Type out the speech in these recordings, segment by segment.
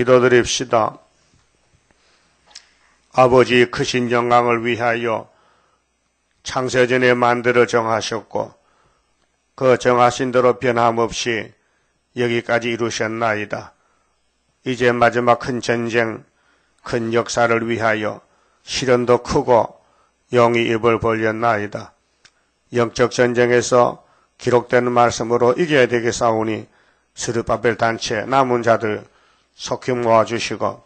기도드립시다. 아버지 크신 영광을 위하여 창세전에 만들어 정하셨고 그 정하신 대로 변함없이 여기까지 이루셨나이다. 이제 마지막 큰 전쟁, 큰 역사를 위하여 시련도 크고 영이 입을 벌렸나이다. 영적 전쟁에서 기록되는 말씀으로 이겨야 되겠사오니 스룹바벨 단체 남은 자들 속히 모아주시고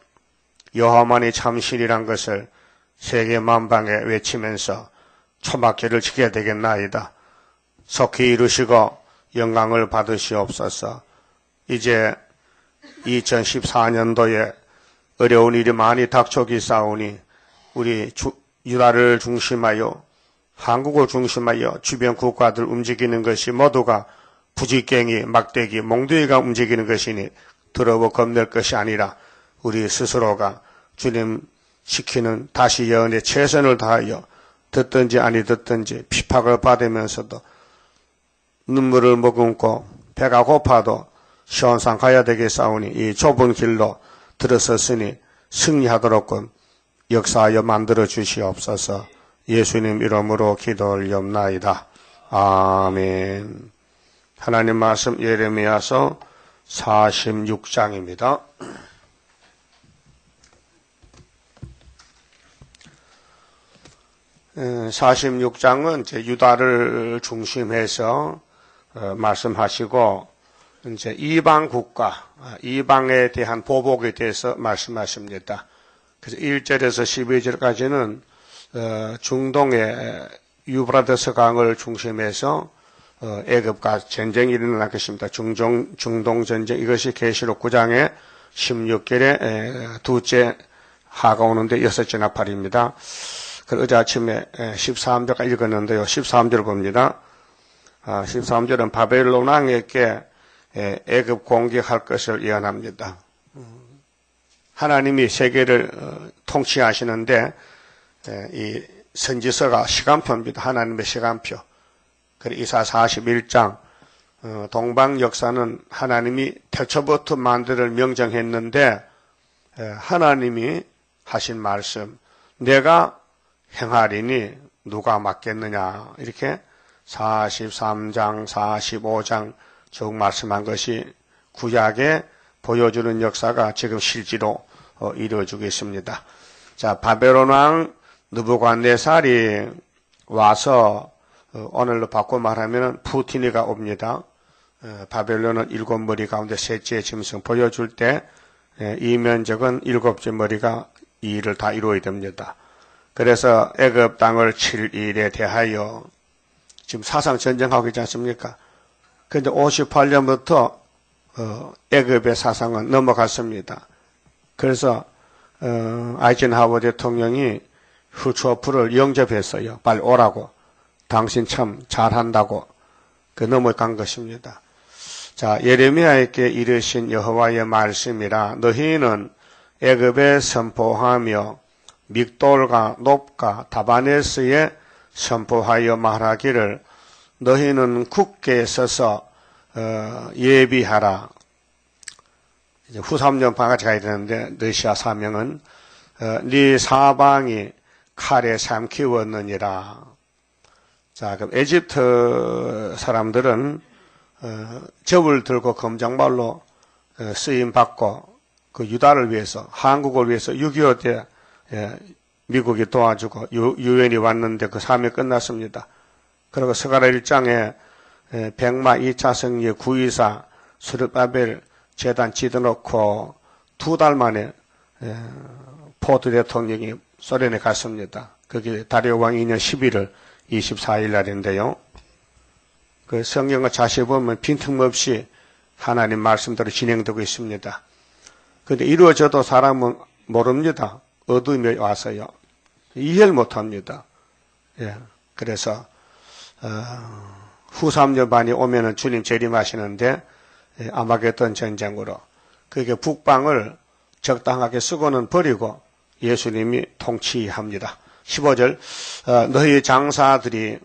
여호와만이 참신이란 것을 세계 만방에 외치면서 초막기를 지켜야 되겠나이다. 속히 이루시고 영광을 받으시옵소서. 이제 2014년도에 어려운 일이 많이 닥쳐기사오니 우리 유다를 중심하여 한국을 중심하여 주변 국가들 움직이는 것이 모두가 부지깽이, 막대기, 몽둥이가 움직이는 것이니 두려워 겁낼 것이 아니라 우리 스스로가 주님 시키는 다시 예언에 최선을 다하여 듣든지 아니 듣든지 핍박을 받으면서도 눈물을 머금고 배가 고파도 시원상 가야 되겠사오니 이 좁은 길로 들어섰으니 승리하도록끔 역사하여 만들어 주시옵소서. 예수님 이름으로 기도 올리옵나이다. 아멘. 하나님 말씀 예레미야서 46장입니다. 음, 46장은 이제 유다를 중심해서 말씀하시고 이제 이방 국가, 이방에 대한 보복에 대해서 말씀하십니다. 그래서 1절에서 12절까지는 중동의 유브라데스 강을 중심해서 애굽과 전쟁이 일어날 것입니다. 중동 전쟁, 이것이 계시록 9장의 16절에 두째 하가 오는데 6째 나팔입니다. 어제 아침에 13절까지 읽었는데요. 13절 봅니다. 13절은 바벨론 왕에게 애굽 공격할 것을 예언합니다. 하나님이 세계를 통치하시는데 이 선지서가 시간표입니다. 하나님의 시간표. 그리고 이사 41장 동방 역사는 하나님이 태초부터 만들을 명정했는데 하나님이 하신 말씀 내가 행하리니 누가 맡겠느냐 이렇게 43장 45장 쭉 말씀한 것이 구약에 보여주는 역사가 지금 실제로 이루어지고 있습니다. 자, 바벨론 왕 느부갓네살이 와서 오늘로 바꿔 말하면 푸틴이가 옵니다. 바벨론은 7머리 가운데 셋째 짐승 보여줄 때 이 면적은 7째 머리가 이 일을 다 이루어야 됩니다. 그래서 애굽 땅을 칠 일에 대하여 지금 사상 전쟁하고 있지 않습니까? 그런데 58년부터 애굽의 사상은 넘어갔습니다. 그래서 아이젠하워 대통령이 후츠호프를 영접했어요. 빨리 오라고. 당신 참 잘한다고. 넘어간 것입니다. 자, 예레미야에게 이르신 여호와의 말씀이라 너희는 애굽에 선포하며 믹돌과 놉과 다바네스에 선포하여 말하기를 너희는 굳게 서서 예비하라. 이제 후 3년 반까지 가야 되는데 너시아 사명은 네 사방이 칼에 삼키웠느니라. 자, 그럼 에집트 사람들은 접을 들고 검장발로 쓰임 받고 그 유다를 위해서 한국을 위해서 6.25 때 미국이 도와주고 유엔이 왔는데 그 사명이 끝났습니다. 그리고 스가랴 1장에 백마 2차 성리의 구이사 스룹바벨 재단 지어놓고 2달 만에 포트 대통령이 소련에 갔습니다. 그게 다리오 왕 2년 11월 24일 날인데요. 그 성경을 자세히 보면 빈틈없이 하나님 말씀대로 진행되고 있습니다. 그런데 이루어져도 사람은 모릅니다. 어둠이 와서요. 이해를 못합니다. 예. 그래서 후 3년 반이 오면은 주님 재림하시는데 아마겟돈 전쟁으로 그게 북방을 적당하게 쓰고는 버리고 예수님이 통치합니다. 15절 너희 장사들이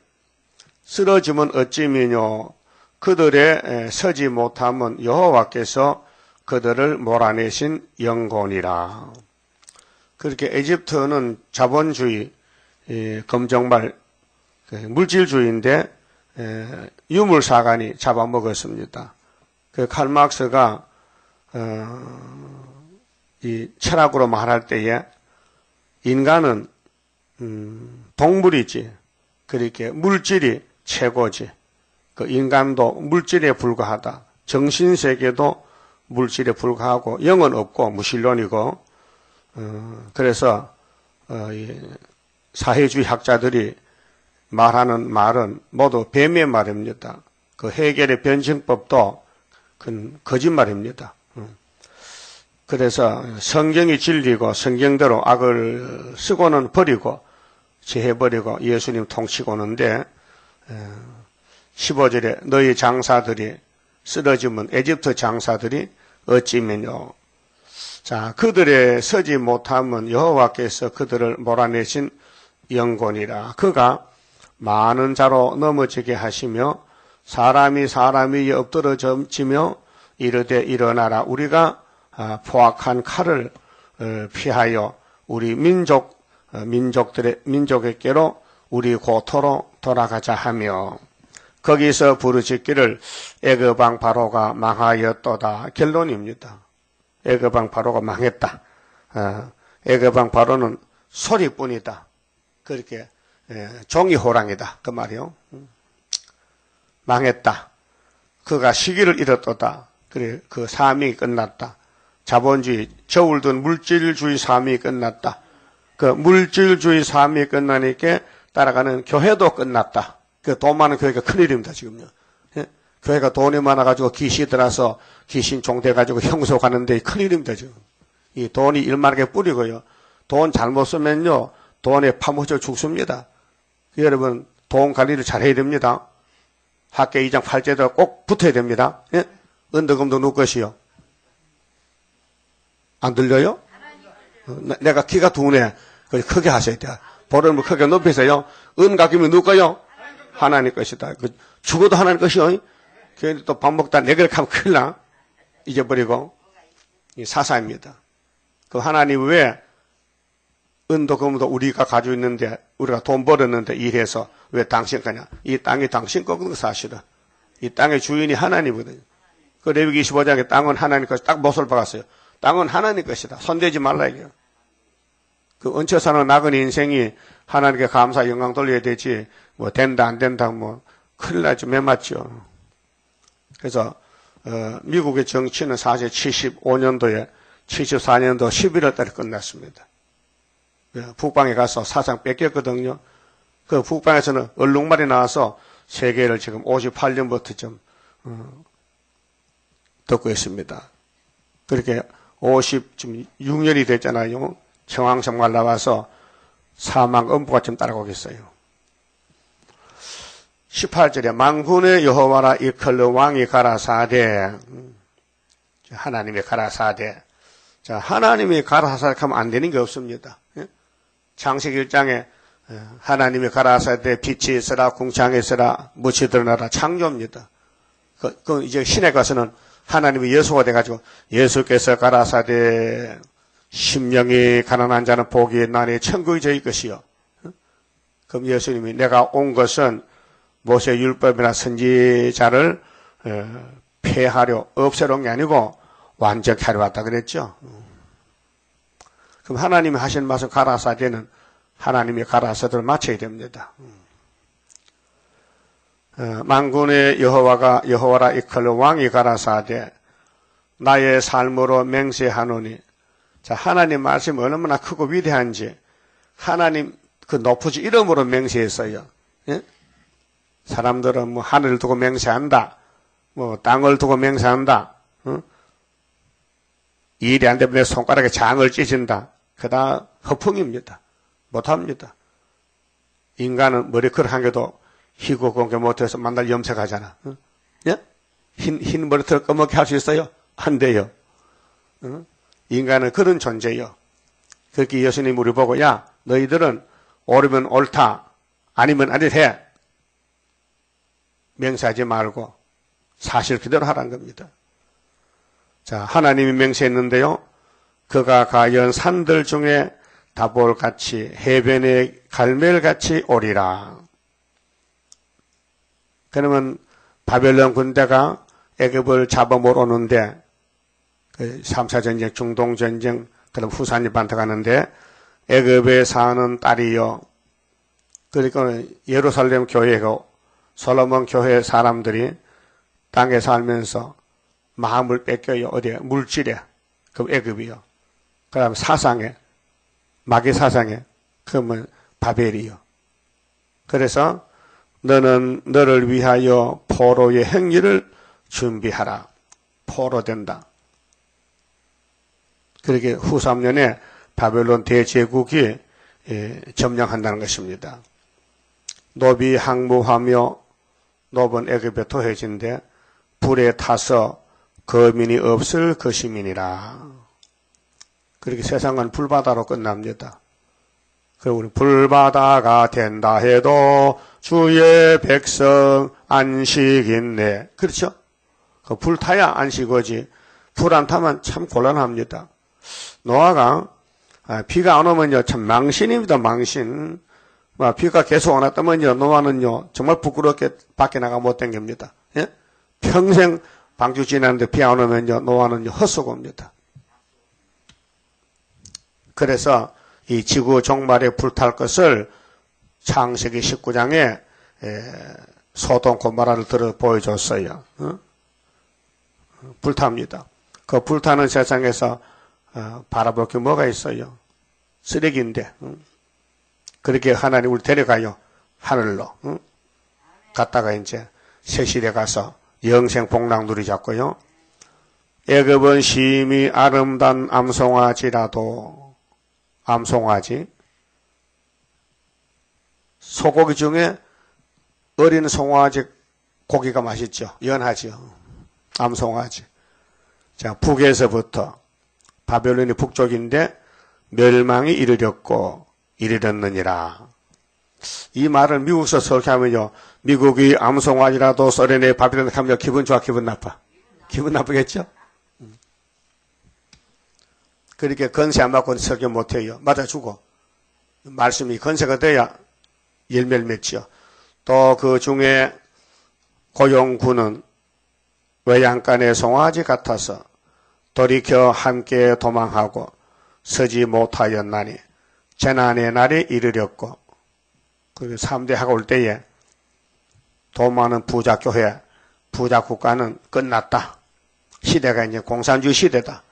쓰러지면 어찌미뇨 그들의 서지 못함은 여호와께서 그들을 몰아내신 영곤이라. 그렇게 에집트는 자본주의, 검정말, 물질주의인데 유물사관이 잡아먹었습니다. 그 칼막스가 이 철학으로 말할 때에 인간은 동물이지, 그렇게 물질이 최고지. 그 인간도 물질에 불과하다. 정신세계도 물질에 불과하고 영은 없고 무신론이고, 그래서 사회주의 학자들이 말하는 말은 모두 뱀의 말입니다. 그 해결의 변증법도 그건 거짓말입니다. 그래서 성경이 진리고 성경대로 악을 쓰고는 버리고 제해버리고 예수님 통치고 오는데 15절에 너희 장사들이 쓰러지면 에집트 장사들이 어찌면요. 자, 그들의 서지 못하면 여호와께서 그들을 몰아내신 영곤이라. 그가 많은 자로 넘어지게 하시며 사람이 사람이 엎드러지며 이르되 일어나라. 우리가 포악한 칼을 피하여 우리 민족에게로 우리 고토로 돌아가자 하며 거기서 부르짖기를 애굽왕 바로가 망하였도다. 결론입니다. 애굽왕 바로가 망했다. 애굽왕 바로는 소리뿐이다. 그렇게 종이 호랑이다. 그 말이요. 망했다. 그가 시기를 잃었도다. 그래, 그 사명이 끝났다. 자본주의, 저울든 물질주의 사명이 끝났다. 그 물질주의 사명이 끝나니까 따라가는 교회도 끝났다. 그 돈 많은 교회가 큰일입니다, 지금요. 예? 교회가 돈이 많아가지고 귀신 들어서 귀신 종돼가지고 형속하는데 큰일입니다, 지금. 이 돈이 일만하게 뿌리고요. 돈 잘못 쓰면요, 돈에 파묻혀 죽습니다. 여러분, 돈 관리를 잘 해야 됩니다. 학계 2장 8제도 꼭 붙어야 됩니다. 예? 은덕금도 누구 것이요? 안 들려요? 내가 키가 두네. 크게 하셔야 돼. 보름을 크게 높이세요. 은각이면 누구 거요? 하나님 것이다. 죽어도 하나님 것이요. 괜히 또 밥 먹다 내그렇게 하면 큰일 나. 잊어버리고. 이 사사입니다. 그 하나님 왜 은도금도 우리가 가지고 있는데 우리가 돈 벌었는데 일해서 왜 당신 거냐? 이 땅이 당신 거거든 사실은. 이 땅의 주인이 하나님이거든요. 그 레위기 25장에 땅은 하나님 것이 딱 못을 박았어요. 땅은 하나님 것이다. 손대지 말라 이게요. 그 얹혀 사는 나그네 인생이 하나님께 감사 영광 돌려야 되지 뭐 된다 안 된다 뭐 큰일 나죠. 매맞죠. 그래서 미국의 정치는 사실 75년도에 74년도 11월 달에 끝났습니다. 북방에 가서 사상 뺏겼거든요. 그 북방에서는 얼룩말이 나와서 세계를 지금 58년부터 좀 듣고 있습니다. 그렇게 56년이 됐잖아요. 청황성말 나와서 사망 음부가 좀 따라오겠어요. 18절에 만군의 여호와라 이클르 왕이 가라사대. 하나님이 가라사대. 자, 하나님이 가라사대 하면 안 되는 게 없습니다. 창세기 1장에 하나님이 가라사대 빛이 있으라 궁창에 있으라 무치 드러나라 창조입니다. 그 이제 신에 가서는 하나님이 예수가 돼가지고 예수께서 가라사대 심령이 가난한 자는 복이 있나니 천국이 저희 것이요. 그럼 예수님이 내가 온 것은 모세 율법이나 선지자를 폐하려 없애놓은 게 아니고 완전히 하려 왔다 그랬죠. 그럼 하나님이 하신 말씀 가라사대는 하나님이 가라사대를 맞춰야 됩니다. 만군의 여호와라 이끌러 왕이 가라사대 나의 삶으로 맹세하노니. 자, 하나님 말씀이 얼마나 크고 위대한지 하나님 그 높으신 이름으로 맹세했어요. 예? 사람들은 뭐 하늘을 두고 맹세한다. 뭐 땅을 두고 맹세한다. 일이 안 되면 내 손가락에 장을 찢은다. 그다 허풍입니다. 못합니다. 인간은 머리카락 한 개도 희고 공개 못해서 만날 염색하잖아. 예? 흰 머리털 검게 할 수 있어요? 안 돼요. 인간은 그런 존재요. 그렇게 예수님이 우리 보고 야 너희들은 옳으면 옳다 아니면 아니해 맹세하지 말고 사실 그대로 하라는 겁니다. 자, 하나님이 맹세했는데요. 그가 가연 산들 중에 다볼같이 해변의 갈멜같이 오리라. 그러면 바벨론 군대가 애굽을 잡아먹으러오는데 3차 전쟁, 중동 전쟁, 그럼 후산입한테 가는데 애굽에 사는 딸이요. 그러니까 예루살렘 교회고 솔로몬 교회 사람들이 땅에 살면서 마음을 뺏겨요. 어디에? 물질에. 그럼 애굽이요. 그 다음에 사상에, 마귀 사상에, 그러면 바벨이요. 그래서 너는 너를 위하여 포로의 행위를 준비하라. 포로된다. 그렇게 후 3년에 바벨론 대제국이 점령한다는 것입니다. 노비 항무하며 노번 애굽에 토해진데 불에 타서 거민이 없을 것임이니라. 그렇게 세상은 불바다로 끝납니다. 그리고 우리 불바다가 된다 해도 주의 백성 안식있네. 그렇죠? 그 불 타야 안식오지. 불 안 타면 참 곤란합니다. 노아가 비가 안 오면요 참 망신입니다. 망신. 비가 계속 안 왔다면요 노아는요 정말 부끄럽게 밖에 나가 못 댕깁니다. 예? 평생 방주 지나는데 비 안 오면요 노아는요 헛수고입니다. 그래서 이 지구 종말에 불탈 것을 창세기 19장에 소돔 고모라를 들어 보여줬어요. 불탑니다. 그 불타는 세상에서 바라볼 게 뭐가 있어요? 쓰레기인데. 그렇게 하나님 우리 데려가요. 하늘로. 갔다가 이제 새시대 가서 영생 복락 누리자고요. 애굽은 심히 아름다운 암송아지라도 암송아지. 소고기 중에 어린 송아지 고기가 맛있죠. 연하죠. 암송아지. 자, 북에서부터 바벨론이 북쪽인데 멸망이 이르렀고 이르렀느니라. 이 말을 미국에서 설교하면요. 미국이 암송아지라도 소련에 바벨론에 가면 기분 좋아, 기분 나빠? 기분 나쁘겠죠? 그렇게 건세 안 받고 설교 못해요. 맞아주고. 말씀이 건세가 돼야 열매를 맺지요. 또 그 중에 고용군은 외양간의 송아지 같아서 돌이켜 함께 도망하고 서지 못하였나니 재난의 날이 이르렀고 그리고 3대하고 올 때에 도마는 부자교회, 부자국가는 끝났다. 시대가 이제 공산주의 시대다.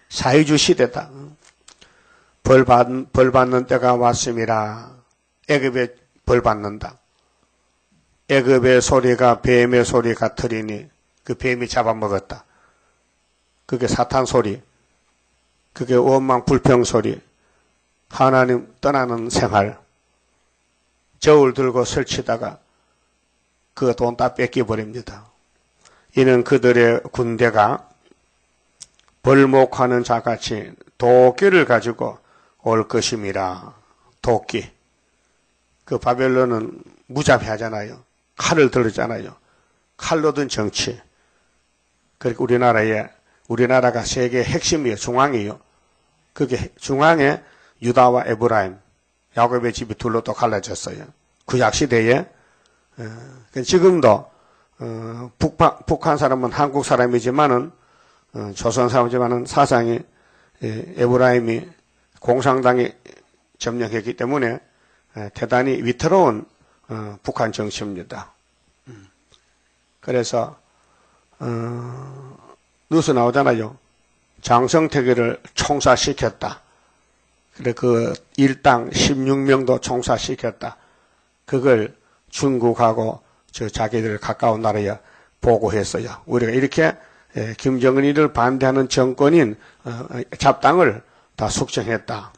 사회주의 시대다. 벌 받는 때가 왔음이라. 애굽에 벌 받는다. 애굽의 소리가 뱀의 소리 같으리니 그 뱀이 잡아먹었다. 그게 사탄 소리. 그게 원망 불평 소리. 하나님 떠나는 생활. 저울 들고 설치다가 그 돈 다 뺏겨버립니다. 이는 그들의 군대가 벌목하는 자같이 도끼를 가지고 올 것임이라. 도끼. 그 바벨론은 무자비하잖아요. 칼을 들었잖아요. 칼로 든 정치. 그러니까 우리나라가 세계 핵심이에요. 중앙이에요. 그게 중앙에 유다와 에브라임, 야곱의 집이 둘로 또 갈라졌어요. 구약 시대에 지금도 북한 사람은 한국 사람이지만은 조선 사람이지만은 사상이 에브라임이 공산당이 점령했기 때문에 대단히 위태로운 북한 정치입니다. 그래서 뉴스 나오잖아요. 장성택이를 총사시켰다. 그래 그 일당 16명도 총사시켰다. 그걸 중국하고 저 자기들 가까운 나라에 보고했어요. 우리가 이렇게 김정은이를 반대하는 정권인 잡당을 다 숙청했다.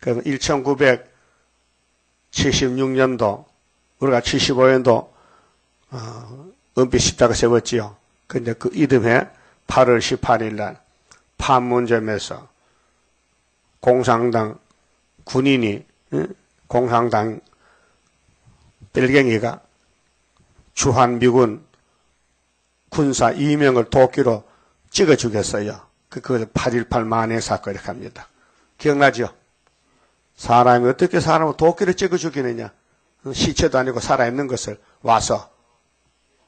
그럼 1976년도 우리가 75년도 은빛 십자가 세웠지요. 근데 그 이듬해 8월 18일 날 판문점에서 공산당 군인이 공산당 벨갱이가 주한미군 군사 2명을 도끼로 찍어 죽였어요. 그걸 8.18 만행 사건 이렇게 합니다. 기억나죠? 사람이 어떻게 사람을 도끼를 찍어 죽이느냐? 시체도 아니고 살아있는 것을 와서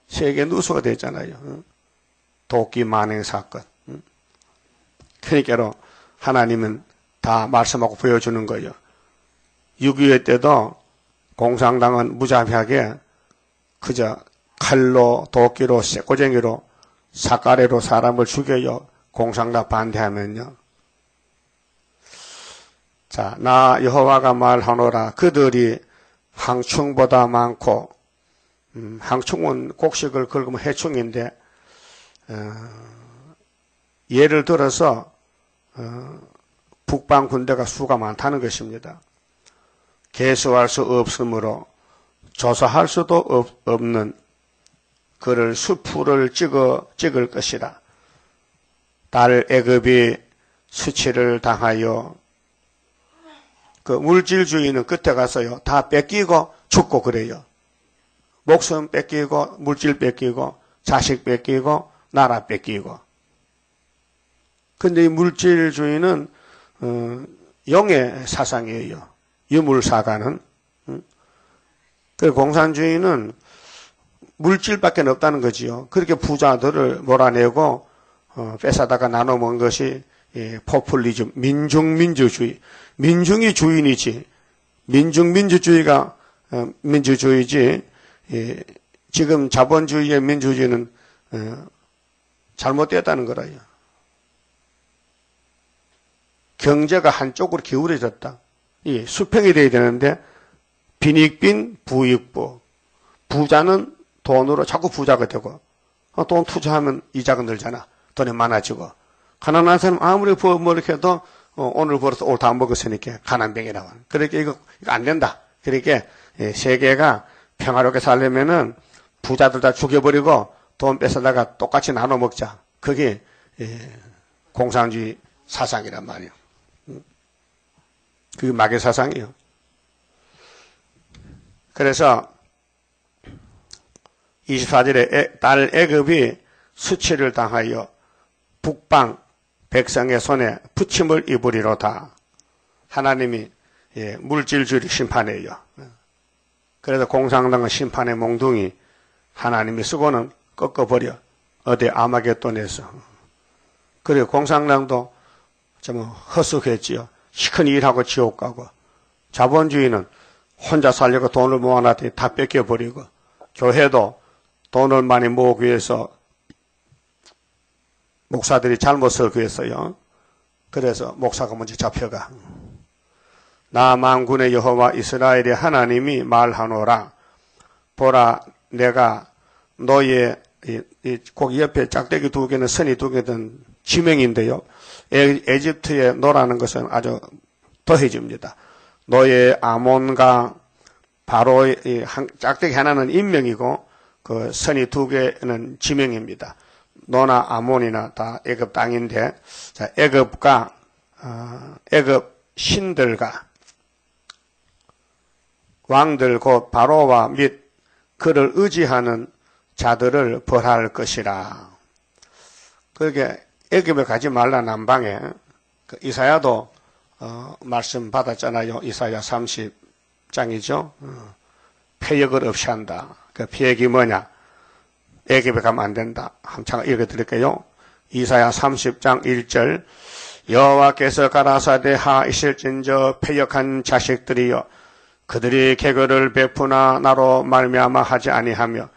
세계 누수가 됐잖아요. 도끼 만행 사건. 그러니까 하나님은 다 말씀하고 보여주는 거예요. 6.25 때도 공산당은 무자비하게 그저 칼로 도끼로 쇠꼬쟁이로 사가래로 사람을 죽여요. 공산당 반대하면요. 자, 나 여호와가 말하노라. 그들이 항충보다 많고 항충은 곡식을 긁으면 해충인데 예를 들어서 북방 군대가 수가 많다는 것입니다. 개수할 수 없으므로 조사할 수도 없는 그를 수풀을 찍을 것이라. 딸 애굽이 수치를 당하여 그 물질주의는 끝에 가서요 다 뺏기고 죽고 그래요. 목숨 뺏기고 물질 뺏기고 자식 뺏기고 나라 뺏기고. 근데 이 물질주의는 영의 사상이에요. 유물사가는. 그 공산주의는 물질밖에 없다는 거지요. 그렇게 부자들을 몰아내고 뺏어다가 나눠 먹은 것이 포퓰리즘, 민중민주주의. 민중이 주인이지. 민중민주주의가 민주주의지. 지금 자본주의의 민주주의는 잘못됐다는 거라요. 경제가 한쪽으로 기울어졌다. 수평이 돼야 되는데 빈익빈 부익부. 부자는 돈으로 자꾸 부자가 되고 돈 투자하면 이자가 늘잖아. 돈이 많아지고. 가난한 사람 아무리 뭐 이렇게 해도 오늘 벌어서 오늘 다 먹었으니까 가난병이 나와. 그러니까 이거 안 된다. 그러니까 세계가 평화롭게 살려면은 부자들 다 죽여버리고 돈 뺏어다가 똑같이 나눠 먹자. 그게 공산주의 사상이란 말이에요. 그게 마귀 사상이에요. 그래서 24절에 딸 애굽이 수치를 당하여 북방 백성의 손에 부침을 입으리로다. 하나님이 물질주의를 심판해요. 그래서 공산당은 심판의 몽둥이 하나님이 쓰고는 꺾어버려. 어디 아마겟돈에서. 그리고 공산당도 좀 헛수했지요. 시큰 일하고 지옥 가고. 자본주의는 혼자 살려고 돈을 모아놨더니 다 뺏겨버리고. 교회도 돈을 많이 모으기 위해서 목사들이 잘못 설교했어요. 그래서 목사가 먼저 잡혀가. 나 만군의 여호와 이스라엘의 하나님이 말하노라. 보라, 내가 너의 고기 옆에 짝대기 2개는 선이 2개든 지명인데요. 에집트에 너라는 것은 아주 더해집니다. 너의 아몬과 바로의 짝대기 하나는 인명이고 그 선이 2개는 지명입니다. 너나 아몬이나 다 애굽 땅인데, 자, 애굽과 애굽 신들과 왕들 곧 바로와 및 그를 의지하는 자들을 벌할 것이라. 그렇게 애굽에 가지 말라 남방에. 이사야도 말씀 받았잖아요. 이사야 30장이죠. 폐역을 없이 한다. 그 폐역이 뭐냐? 애굽에 가면 안 된다. 한창 읽어드릴게요. 이사야 30장 1절. 여호와께서 가라사대 하이실진저 패역한 자식들이여, 그들이 개거를 베푸나 나로 말미암아 하지 아니하며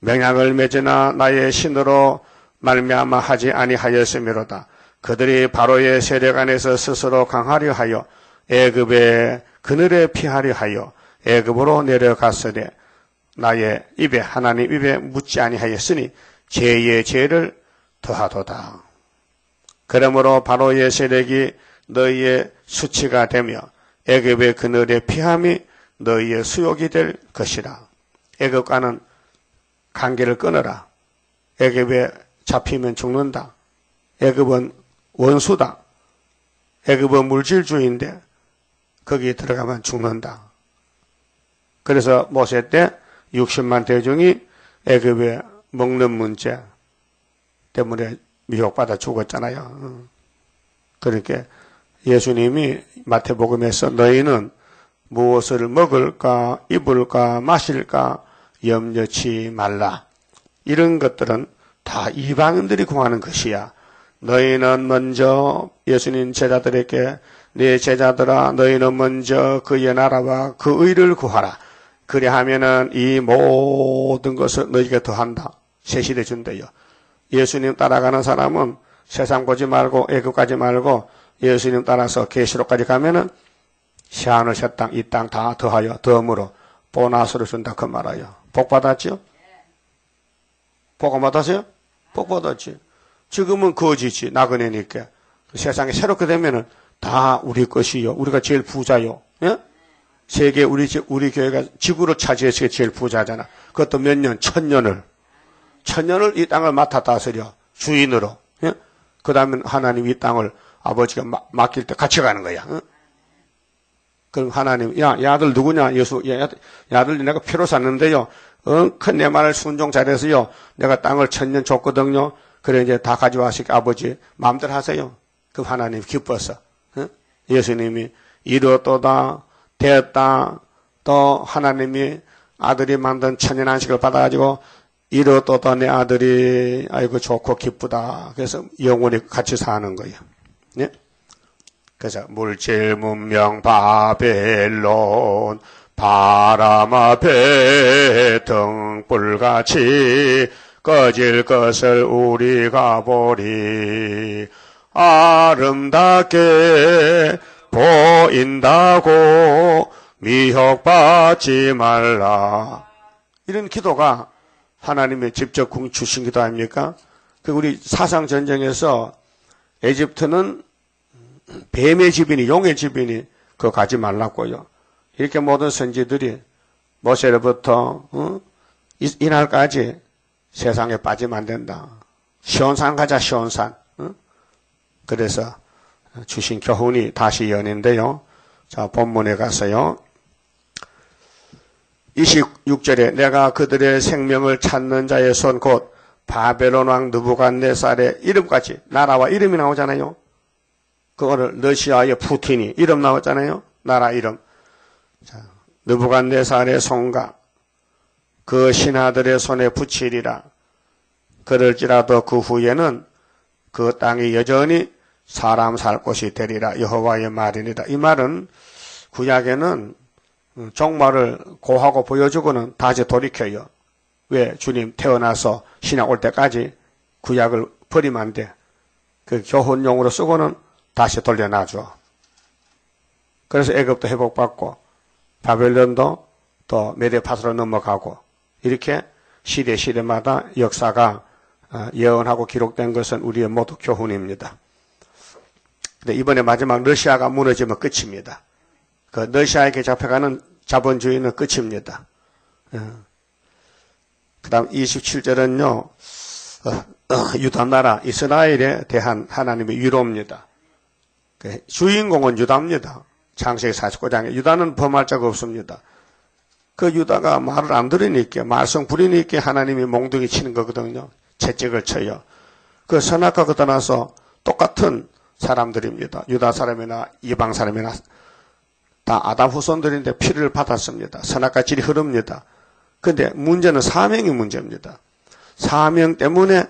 명약을 맺으나 나의 신으로 말미암아 하지 아니하였음이로다. 그들이 바로의 세력 안에서 스스로 강하려 하여 애굽의 그늘에 피하려 하여 애굽으로 내려갔으되 나의 입에 하나님 입에 묻지 아니하였으니 죄의 죄를 더하도다. 그러므로 바로의 세력이 너희의 수치가 되며 애굽의 그늘에 피함이 너희의 수욕이 될 것이라. 애굽과는 관계를 끊어라. 애굽에 잡히면 죽는다. 애굽은 원수다. 애굽은 물질주의인데 거기에 들어가면 죽는다. 그래서 모세 때 60만 대중이 애굽에 먹는 문제 때문에 미혹받아 죽었잖아요. 그러니까 예수님이 마태복음에서 너희는 무엇을 먹을까, 입을까, 마실까 염려치 말라. 이런 것들은 다 이방인들이 구하는 것이야. 너희는 먼저 예수님 제자들에게 네 제자들아 너희는 먼저 그의 나라와 그 의를 구하라. 그래 하면은 이 모든 것을 너희에게 더한다. 세시대 준대요. 예수님 따라가는 사람은 세상 보지 말고 애굽까지 말고 예수님 따라서 계시록까지 가면은 새하늘 새 땅 이 땅 다 더하여 덤으로 보너스를 준다 그 말이에요. 복 받았죠? 복 안 받았어요? 복 받았지. 지금은 거지지 나그네니까 세상에 새롭게 되면은 다 우리 것이요. 우리가 제일 부자요. 예? 세계 우리 교회가 지구를 차지해서 제일 부자잖아. 그것도 몇 년, 1000년을 이 땅을 맡아 다스려 주인으로. 예? 그 다음에 하나님 이 땅을 아버지가 맡길 때 같이 가는 거야. 예? 그럼 하나님, 야, 아들 누구냐? 예수, 아들 내가 표로 샀는데요. 큰 내 말을 순종 잘해서요. 내가 땅을 1000년 줬거든요. 그래 이제 다 가져와서 아버지 마음대로 하세요. 그럼 하나님 기뻐서. 예? 예수님이 이루었도다. 되었다. 또 하나님이 아들이 만든 천연 안식을 받아가지고 이루었도다 내 아들이 아이고 좋고 기쁘다. 그래서 영원히 같이 사는 거예요. 예? 그래서 물질 문명 바벨론 바람 앞에 등불같이 꺼질 것을 우리가 보리 아름답게 보인다고 미혹받지 말라. 이런 기도가 하나님의 직접 주신 기도 아닙니까? 우리 사상전쟁에서 에집트는 뱀의 집이니 용의 집이니 그거 가지 말랐고요. 이렇게 모든 선지들이 모세로부터 이날까지 세상에 빠지면 안 된다. 시온산 가자 시온산. 그래서 주신 교훈이 다시 연인데요. 자, 본문에 가서요. 26절에 내가 그들의 생명을 찾는 자의 손 곧 바벨론 왕 느부갓네살의 이름까지 나라와 이름이 나오잖아요. 그거를 러시아의 푸틴이 이름 나왔잖아요. 나라 이름. 자, 느부갓네살의 손과 그 신하들의 손에 붙이리라. 그럴지라도 그 후에는 그 땅이 여전히 사람 살 곳이 되리라. 여호와의 말이니라. 이 말은 구약에는 종말을 고하고 보여주고는 다시 돌이켜요. 왜? 주님 태어나서 신약 올 때까지 구약을 버리면 안 돼. 그 교훈용으로 쓰고는 다시 돌려놔줘. 그래서 애굽도 회복받고 바벨론도 또 메데파스로 넘어가고 이렇게 시대마다 역사가 예언하고 기록된 것은 우리의 모두 교훈입니다. 근데 이번에 마지막 러시아가 무너지면 끝입니다. 그 러시아에게 잡혀가는 자본주의는 끝입니다. 그 다음 27절은요, 유다 나라 이스라엘에 대한 하나님의 위로입니다. 그 주인공은 유다입니다. 창세기 49장에 유다는 범할 자가 없습니다. 그 유다가 말을 안 들으니까 말썽 부리니까 하나님이 몽둥이 치는 거거든요. 채찍을 쳐요. 그 선악과 걷어나서 똑같은 사람들입니다. 유다 사람이나 이방 사람이나 다 아담 후손들인데 피를 받았습니다. 선악과 질이 흐릅니다. 근데 문제는 사명이 문제입니다. 사명 때문에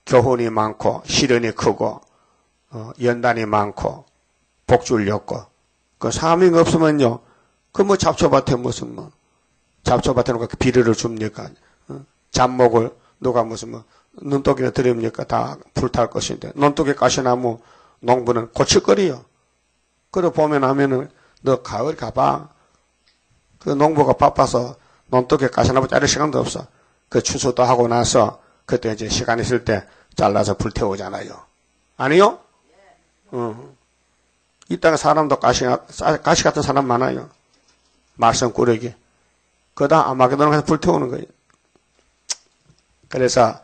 교훈이 많고 시련이 크고 연단이 많고 복주를 엮고 그 사명이 없으면요. 그 뭐 잡초밭에 무슨 뭐 잡초밭에 놓고 비료를 줍니까? 잡목을 누가 무슨 뭐 눈독이나 들입니까? 다 불탈 것인데 눈독에 가시나무 농부는 고칠거리요. 그래 보면 하면은 너 가을 가봐. 그 농부가 바빠서 논독에 가시나무 자를 시간도 없어. 그 추수도 하고 나서 그때 이제 시간 있을 때 잘라서 불태우잖아요. 아니요? 이 땅에 사람도 가시 같은 사람 많아요. 말썽 꾸러기. 그러다 아마게도는 가서 불태우는 거예요. 그래서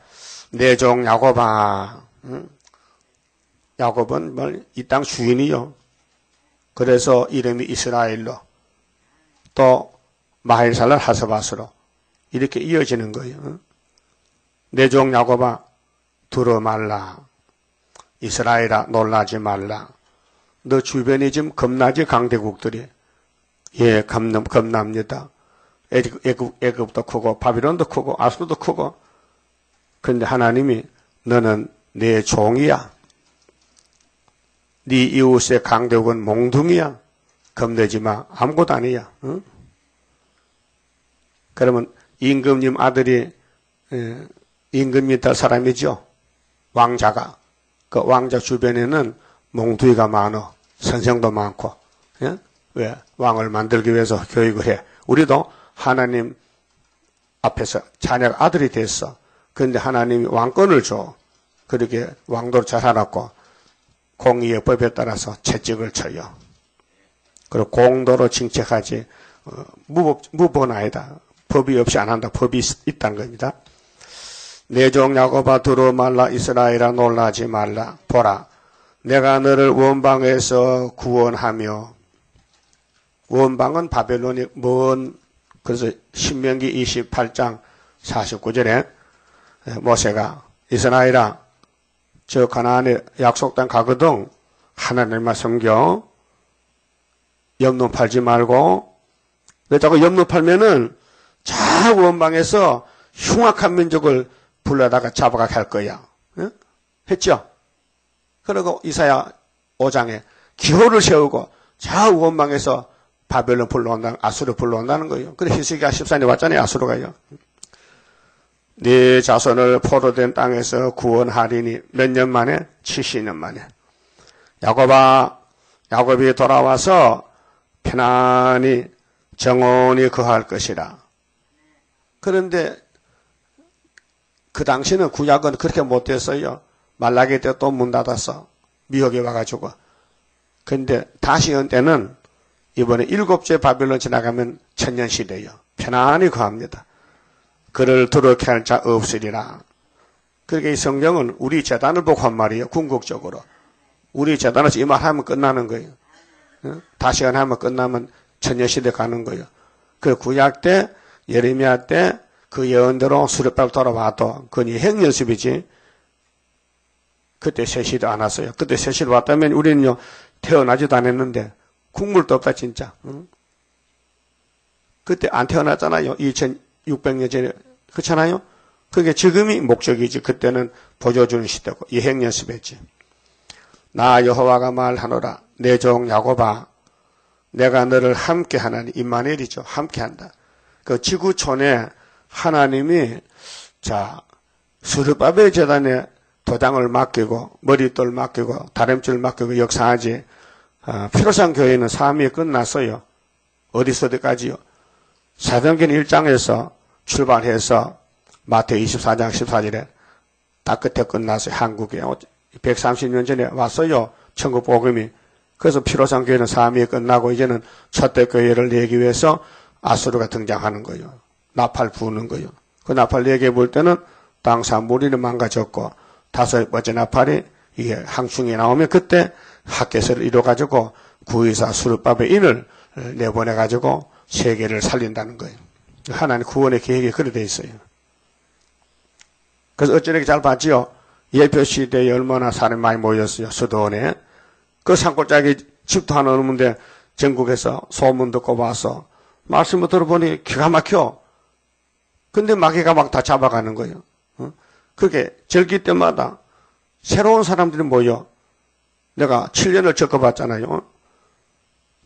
내 종 야곱아, 야곱은 이 땅 주인이요. 그래서 이름이 이스라엘로 또 마헬살랄 하스바스로 이렇게 이어지는 거예요. 내 종 야곱아 두루 말라. 이스라엘아 놀라지 말라. 너 주변에 지금 겁나지 강대국들이. 예, 겁납니다. 애굽도 크고 바빌론도 크고 아수르도 크고. 그런데 하나님이 너는 내 종이야. 네 이웃의 강대국은 몽둥이야. 겁내지 마. 아무것도 아니야. 응? 그러면 임금님 아들이 임금이 될 사람이죠. 왕자가. 그 왕자 주변에는 몽둥이가 많어. 선생도 많고. 예? 왜? 왕을 만들기 위해서 교육을 해. 우리도 하나님 앞에서 자녀가 아들이 됐어. 그런데 하나님이 왕권을 줘. 그렇게 왕도로 자라났고 공의의 법에 따라서 채찍을 쳐요. 그리고 공도로 징책하지 무법은 아니다. 법이 없이 안 한다. 법이 있다는 겁니다. 내 종 야곱아 두루 말라. 이스라엘아 놀라지 말라. 보라 내가 너를 원방에서 구원하며. 원방은 바벨론이 먼. 그래서 신명기 28장 49절에 모세가 이스라엘아 저 가나안에 약속 땅 가거든 하나님만 섬겨. 염료 팔지 말고. 왜 자꾸 염료 팔면은 자 원방에서 흉악한 민족을 불러다가 잡아가게 할 거야. 응? 했죠? 그리고 이사야 5장에 기호를 세우고 자 원방에서 바벨론 불러온다는, 아수르 불러온다는 거예요. 그래 히스기야 14년에 왔잖아요. 아수르가요. 네 자손을 포로된 땅에서 구원하리니 몇 년 만에? 70년 만에. 야곱이 돌아와서 편안히 정온히 거할 것이라. 그런데 그 당시는 구약은 그렇게 못했어요. 말라기 때 또 문 닫았어. 미혹에 와가지고. 그런데 다시언 때는 이번에 7째 바빌론 지나가면 천년시대요. 편안히 거합니다. 그를 더럽게 할 자 없으리라. 그러니까 이 성경은 우리 재단을 보고 한 말이에요. 궁극적으로. 우리 재단에서 이 말 하면 끝나는 거예요. 다시언 하면 끝나면 천년시대 가는 거예요. 그 구약 때 예레미야 때 그 예언대로 수렵발 돌아와도 그건 행연습이지. 그때 세시도 안 왔어요. 그때 세시로 왔다면 우리는요 태어나지도 않았는데 국물도 없다 진짜. 그때 안 태어났잖아요. 2600년 전에. 그렇잖아요. 그게 지금이 목적이지. 그때는 보조주는 시대고 예행연습했지. 나 여호와가 말하노라. 내 종 야곱아 내가 너를 함께하나니. 임마누엘이죠. 함께한다. 그 지구촌에 하나님이 스룹바벨 재단에 도장을 맡기고 머릿돌 맡기고 다림줄 맡기고 역사하지. 피로상 교회는 사함이 끝났어요. 어디까지요? 사도행전 1장에서 출발해서 마태오 24장 14절에 다 끝에 끝났어요. 한국에 130년 전에 왔어요. 천국 복음이. 그래서 피로상 교회는 사함이 끝나고 이제는 첫대 교회를 내기 위해서 아수르가 등장하는 거예요. 나팔 부는 거예요. 그 나팔 내게 볼 때는 땅사 무리는 망가졌고 5번째 나팔이 이게 항충이 나오면 그때 학개설을 이뤄가지고 구의사 수르바벨 인을 내보내가지고 세계를 살린다는 거예요. 하나님 구원의 계획이 그래 돼 있어요. 그래서 어쩌게 잘 봤지요? 예표 시대에 얼마나 사람이 많이 모였어요. 수도원에. 그 산골짜기 집도 하나 없는데 전국에서 소문 듣고 와서 말씀을 들어보니 기가 막혀. 근데 마귀가 막 다 잡아가는 거예요. 그게 절기 때마다 새로운 사람들이 모여. 내가 7년을 겪어봤잖아요.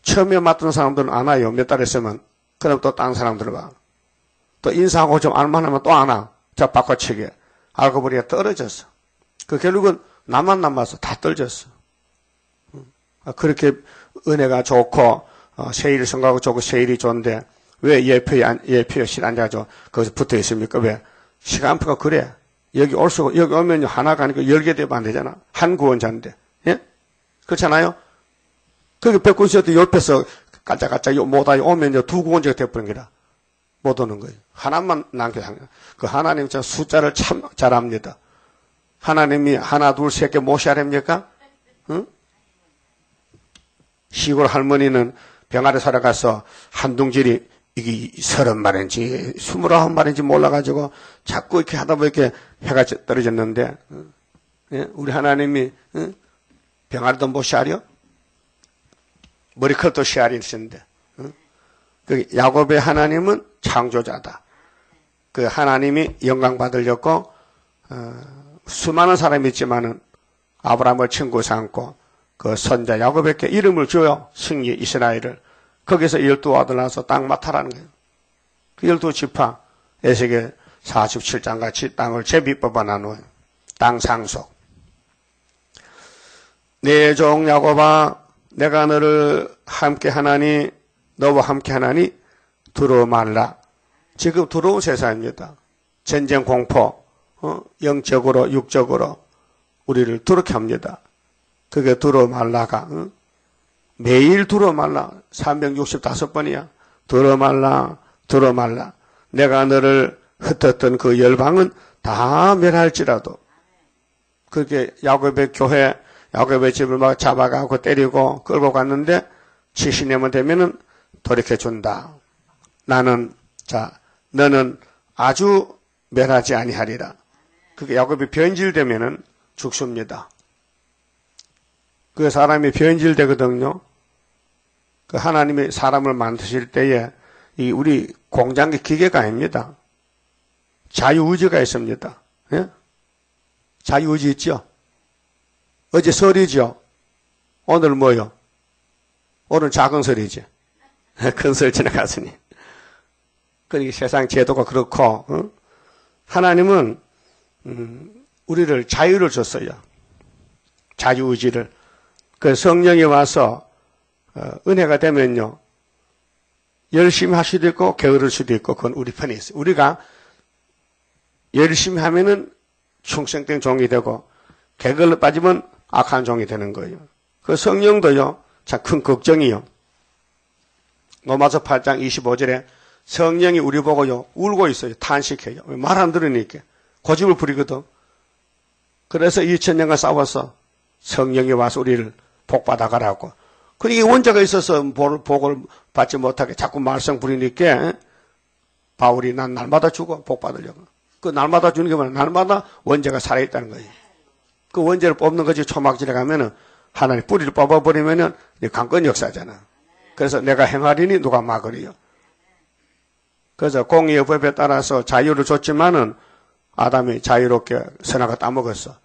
처음에 맡은 사람들은 안 와요. 몇 달 있으면. 그럼 또 딴 사람들 봐. 또 인사하고 좀 알만하면 또 안 와. 저 바꿔치기. 알고 보니까 떨어졌어. 그 결국은 나만 남아서 다 떨어졌어. 그렇게 은혜가 좋고 세일이 성가하고 좋고 세일이 좋은데 왜 예표에 실안자죠 거기서 붙어 있습니까? 왜? 시간표가 그래. 여기 오면 하나가 아니고 10개 되면 안 되잖아. 한 구원자인데. 예? 그렇잖아요? 그게 백군시한테 옆에서 깔짝깔짝 못하게 오면 두 구원자가 되어버린 거라. 못 오는 거예요. 하나만 남겨한 거예요. 그 하나님 저 숫자를 참 잘합니다. 하나님이 하나, 둘, 셋 개 모시아랍니까? 응? 시골 할머니는 병아리 사러 가서 한 둥질이 이게 30마리인지 29마리인지 몰라가지고 자꾸 이렇게 하다 보니까 해가 떨어졌는데 예? 우리 하나님이 병아리도 못 씨알이요? 머리컬도 씨알이 있었는데. 그 야곱의 하나님은 창조자다. 그 하나님이 영광 받으려고 수많은 사람이 있지만은 아브라함을 친구 삼고 그 선자 야곱에게 이름을 줘요. 승리 이스라엘을. 거기서 12아들 낳아서 땅 맡아라는 거예요. 그 12지파 에스겔 47장 같이 땅을 제비법아 나누어요. 땅 상속. 내 종 야곱아 내가 너를 함께 하나니 너와 함께 하나니 두려워 말라. 지금 두려운 세상입니다. 전쟁 공포, 영적으로 육적으로 우리를 두렵게 합니다. 그게 두려워 말라가 매일 두려워 말라. 365번이야. 두려워 말라. 두려워 말라. 내가 너를 흩었던 그 열방은 다 멸할지라도. 그렇게 야곱의 교회, 야곱의 집을 막 잡아가고 때리고 끌고 갔는데 70년만 되면은 돌이켜준다. 나는 너는 아주 멸하지 아니하리라. 그게 야곱이 변질되면은 죽습니다. 그 사람이 변질되거든요. 그 하나님이 사람을 만드실 때에 이 우리 공장의 기계가 아닙니다. 자유의지가 있습니다. 예? 자유의지 있죠? 어제 설이죠? 오늘 뭐요? 오늘 작은 설이지. 큰 설 지나갔으니. 그러니까 세상 제도가 그렇고, 하나님은, 우리를 자유를 줬어요. 자유의지를. 그 성령이 와서, 은혜가 되면요. 열심히 할 수도 있고, 게으를 수도 있고, 그건 우리 편에 있어요. 우리가 열심히 하면은 충성된 종이 되고, 게을러 빠지면 악한 종이 되는 거예요. 그 성령도요, 참 큰 걱정이요. 로마서 8장 25절에 성령이 우리 보고요, 울고 있어요. 탄식해요. 말 안 들으니까. 고집을 부리거든. 그래서 2000년간 싸워서 성령이 와서 우리를 복받아가라고. 그러니까 원자가 있어서 복을 받지 못하게 자꾸 말썽 부리니까 바울이 난 날마다 죽어, 복받으려고. 그 날마다 주는 게 뭐냐? 날마다 원자가 살아있다는 거예요. 그 원자를 뽑는 거지 초막질에 가면은 하나님 뿌리를 뽑아버리면은 강권 역사잖아. 그래서 내가 행하리니 누가 막으리요. 그래서 공의의 법에 따라서 자유를 줬지만은 아담이 자유롭게 선악을 따먹었어.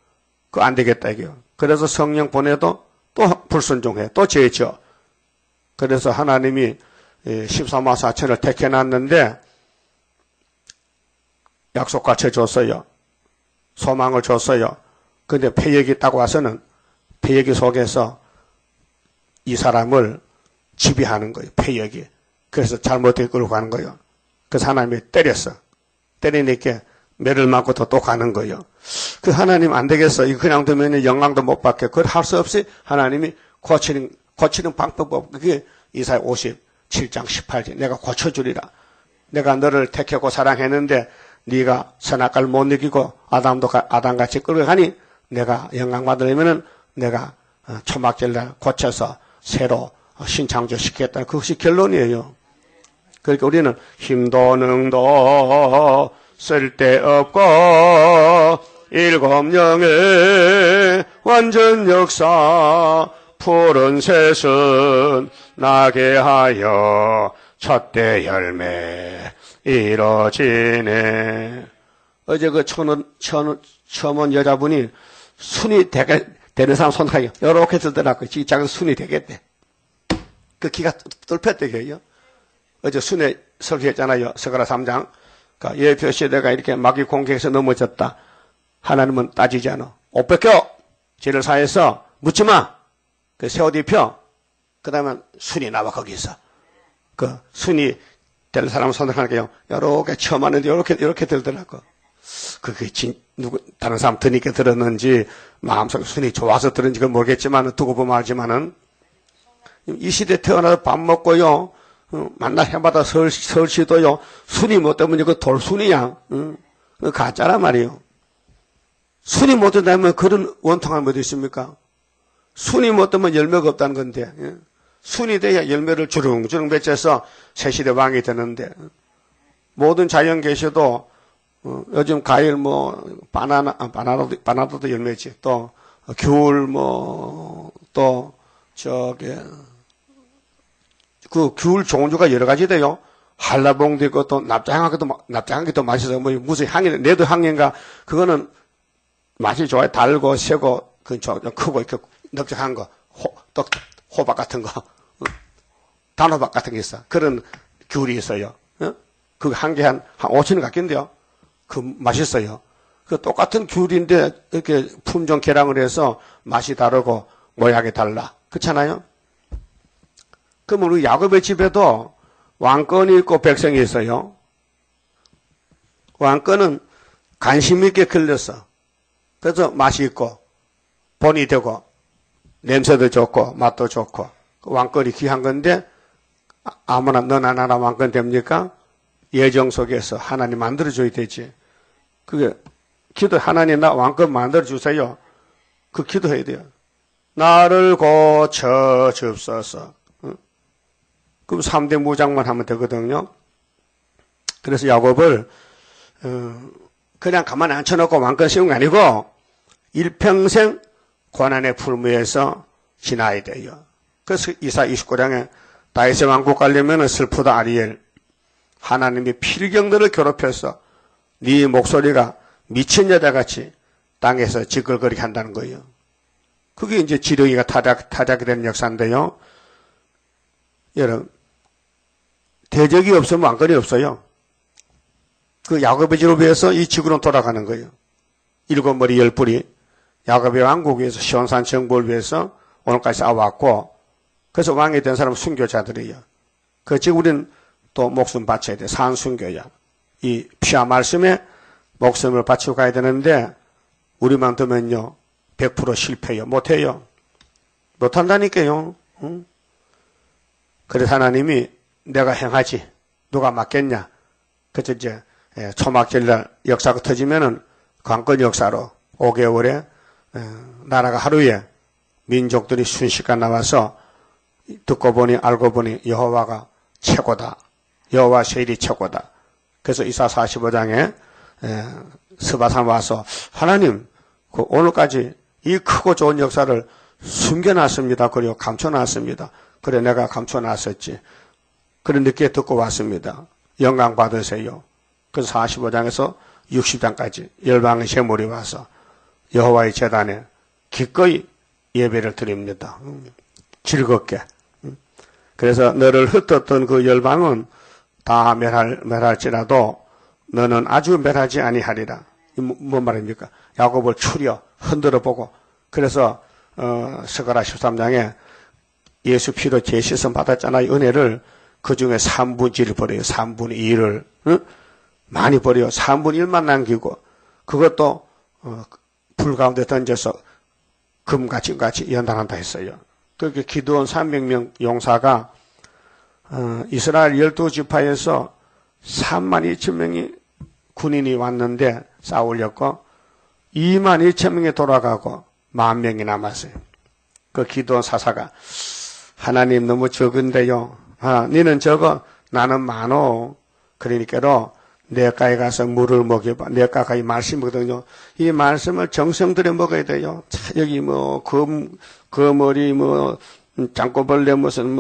그거 안 되겠다 이게요. 그래서 성령 보내도 또 불순종해. 또 죄죠. 그래서 하나님이 13만 4천을 택해놨는데 약속같이 줬어요. 소망을 줬어요. 근데 폐역이 딱 와서는 폐역이 속에서 이 사람을 지배하는 거예요. 폐역이. 그래서 잘못되게 끌고 가는 거예요. 그래서 하나님이 때렸어. 때리니까 매를 맞고 또 가는 거예요. 그 하나님 안 되겠어. 이거 그냥 두면 영광도 못 받게. 그걸 할 수 없이 하나님이 고치는 방법. 그게 이사야 57장 18절. 내가 고쳐주리라. 내가 너를 택하고 사랑했는데 네가 선악과를 못 이기고 아담같이 끌어가니 내가 영광 받으려면은 내가 초막절날 고쳐서 새로 신창조 시켰다. 그것이 결론이에요. 그러니까 우리는 힘도 능도 쓸데없고 일곱 영의 완전 역사 푸른 새순 나게 하여 첫대 열매 이뤄지네. 어제 그 처음 온 여자분이 순이 되는 사람 손가락이 요렇게 들더라고. 작은 순이 되겠대. 그 기가 뚫혔대요. 어제 순에 설교했잖아요. 서가라 3장. 그러니까 예표시대가 이렇게 마귀 공격해서 넘어졌다. 하나님은 따지지 않아. 옷 벗겨! 죄를 사해서 묻지 마! 그 새 옷 입혀. 그 다음에 순이 나와 거기서. 그 순이 될 사람 선택하니까요. 요렇게 처음 하는데 요렇게 들더라고. 그게 다른 사람 드니까 들었는지 마음속에 순이 좋아서 들은지 그건 모르겠지만 두고 보면 알지만은 이 시대에 태어나서 밥 먹고요. 만날 해마다 설치도요. 순이 못 되면 이거 돌순이야. 그거 가짜란 말이에요. 순이 못 된다면 그런 원통함이 어디 있습니까? 순이 못 되면 열매가 없다는 건데. 순이 돼야 열매를 주릉주릉 맺혀서 새시대 왕이 되는데 모든 자연 계셔도 요즘 과일 바나나도 열매지. 또 귤 또 그 귤 종류가 여러 가지 돼요. 한라봉도 있고 또 납작한 게 또 맛있어요. 무슨 향이 내도 향인가 그거는 맛이 좋아요. 달고 세고 좀 크고 이렇게 넉적한 거 또 호박 같은 거 단호박 같은 게 있어. 그런 귤이 있어요. 그 한 개 한 5,000원 같겠는데요. 그 맛있어요. 그 똑같은 귤인데 이렇게 품종 개량을 해서 맛이 다르고 모양이 달라. 그렇잖아요? 그럼 우리 야곱의 집에도 왕권이 있고 백성이 있어요. 왕권은 관심 있게 걸렸어. 그래서 맛이 있고 본이 되고 냄새도 좋고 맛도 좋고 왕권이 귀한 건데 아무나 너나 나나 왕권 됩니까? 예정 속에서 하나님 만들어줘야 되지. 그게 기도 하나님 나 왕권 만들어주세요. 그 기도해야 돼요. 나를 고쳐 주옵소서. 그럼 3대 무장만 하면 되거든요. 그래서 야곱을 그냥 가만히 앉혀놓고 왕권 세운 게 아니고 일평생 고난의 풀무에서 지나야 돼요. 그래서 이사 29장에 다윗의 왕국 가려면 슬프다 아리엘 하나님이 필경들을 괴롭혀서 네 목소리가 미친 여자같이 땅에서 지글거리게 한다는 거예요. 그게 이제 지렁이가 타작이 되는 역사인데요. 여러분 대적이 없으면 왕권이 없어요. 그 야곱의 집을 위해서 이 지구는 돌아가는 거예요. 7머리 10뿔이 야곱의 왕국 위해서 시온산 정복을 위해서 오늘까지 싸워왔고 그래서 왕이 된 사람은 순교자들이에요. 그렇지 우리는 또 목숨 바쳐야 돼. 산순교야. 이 피와 말씀에 목숨을 바치고 가야 되는데 우리만 두면요 100% 실패해요. 못해요. 못한다니까요. 응? 그래서 하나님이 내가 행하지 누가 맡겠냐. 그래서 이제 초막절날 역사가 터지면은 관건 역사로 5개월에 나라가 하루에 민족들이 순식간 나와서 듣고 보니 알고 보니 여호와가 최고다. 여호와 세일이 최고다. 그래서 이사 45장에 스바산 와서 하나님 그 오늘까지 이 크고 좋은 역사를 숨겨놨습니다. 그리고 감춰놨습니다. 그래 내가 감춰놨었지. 그런 늦게 듣고 왔습니다. 영광 받으세요. 그래서 45장에서 60장까지 열방의 제물이 와서 여호와의 제단에 기꺼이 예배를 드립니다. 즐겁게. 그래서 너를 흩었던 그 열방은 다 멸할지라도 너는 아주 멸하지 아니하리라. 뭔 말입니까? 야곱을 추려 흔들어 보고 그래서 스가랴 13장에 예수 피로 재시선 받았잖아요. 은혜를 그중에 3분의 1을 버려요. 3분의 1을 많이 버려요. 3분의 1만 남기고 그것도 불 가운데 던져서 금같이 연단한다 했어요. 그렇게 기드온 300명 용사가 이스라엘 12지파에서 32,000명이 군인이 왔는데 싸우려고 22,000명이 돌아가고 10,000명이 남았어요. 그 기드온 사사가 하나님 너무 적은데요. 너는 적어 나는 많어. 그러니까로 내가에 가서 물을 먹여봐. 내가가 이 말씀이거든요. 이 말씀을 정성 들여 먹어야 돼요. 자, 여기 거머리 장꼬벌레 무슨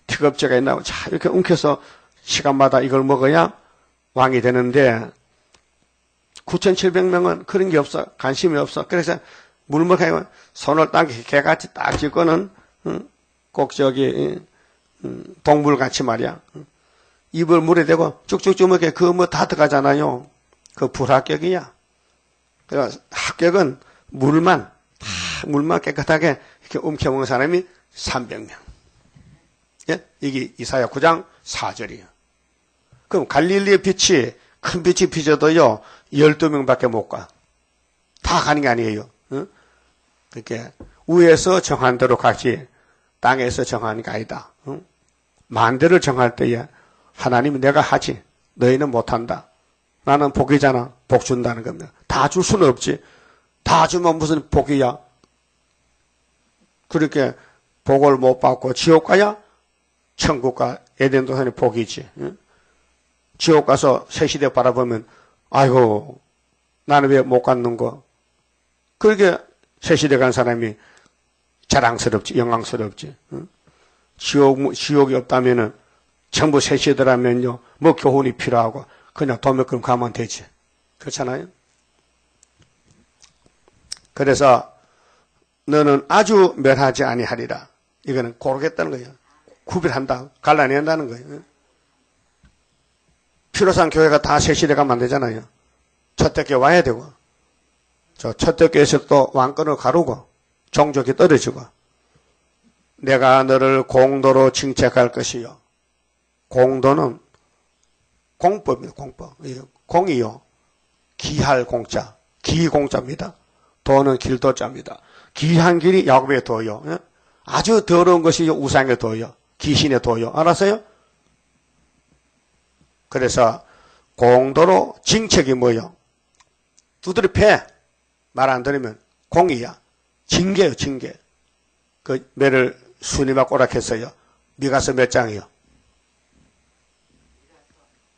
티겁제가 있나. 자, 이렇게 웅켜서 시간마다 이걸 먹어야 왕이 되는데 9,700명은 그런 게 없어. 관심이 없어. 그래서 물 먹어야 손을 딱 개같이 딱 짚고는 꼭 동물같이 말이야. 입을 물에 대고 쭉쭉쭉 먹게 다 들어가잖아요. 그 불합격이야. 그래서 합격은 물만 깨끗하게 이렇게 움켜먹는 사람이 300명. 예? 이게 이사야 9장 4절이에요. 그럼 갈릴리의 빛이 큰 빛이 비춰도요 12명밖에 못 가. 다 가는 게 아니에요. 그렇게 위에서 정한 대로 가지 땅에서 정하는 게 아니다. 만대를 정할 때에 하나님이 내가 하지 너희는 못한다. 나는 복이잖아. 복 준다는 겁니다. 다 줄 수는 없지. 다 주면 무슨 복이야. 그렇게 복을 못 받고 지옥 가야 천국과 에덴 동산이 복이지. 지옥 가서 새시대 바라보면 아이고, 나는 왜 못 갔는고. 그렇게 세시대 간 사람이 자랑스럽지, 영광스럽지. 응? 지옥이 없다면은 전부 세시대라면요, 뭐 교훈이 필요하고, 그냥 도매금 가면 되지. 그렇잖아요? 그래서, 너는 아주 멸하지 아니하리라. 이거는 고르겠다는 거예요. 구별한다. 갈라낸다는 거예요. 필요상 교회가 다 세시대 가면 안 되잖아요. 첫대교회 와야 되고, 첫대교회에서 또 왕권을 가르고, 종족이 떨어지고, 내가 너를 공도로 징책할 것이요. 공도는 공법입니다. 공법. 공이요. 기할 공자. 기공자입니다. 도는 길도자입니다. 기한 길이 야곱의 도요. 아주 더러운 것이 우상의 도요. 귀신의 도요. 알았어요? 그래서 공도로 징책이 뭐요? 두드려 패. 말 안 들으면 공이야. 징계요, 징계. 그 매를 순위가 꼬락했어요. 미가서 몇 장이요?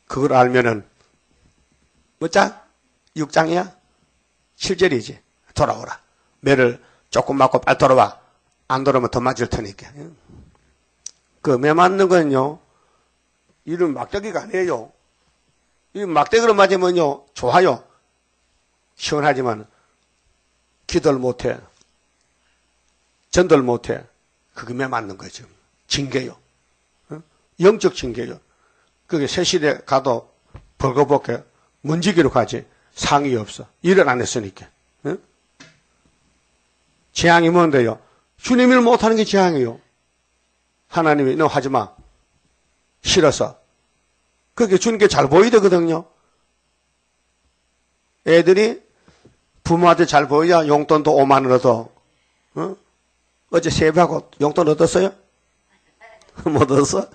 그걸 알면은 몇 장? 6장이야? 7절이지. 돌아오라. 매를 조금 맞고 빨리 돌아와. 안 돌아오면 더 맞을 테니까. 그 매 맞는 건요, 이런 막대기가 아니에요. 이 막대기로 맞으면요, 좋아요. 시원하지만, 기도를 못해. 전도를 못해. 그게 매 맞는 거죠. 징계요. 영적 징계요. 그게 세시대 가도 벌거벗게 문지기로 가지. 상이 없어. 일을 안 했으니까. 재앙이 뭔데요? 주님 일 못하는 게 재앙이에요. 하나님이 너 하지 마. 싫어서. 그게 주님께 잘 보이거든요. 애들이 부모한테 잘 보여야 용돈도 5만 원 얻어. 어제 세배하고 용돈 얻었어요? 못 얻었어?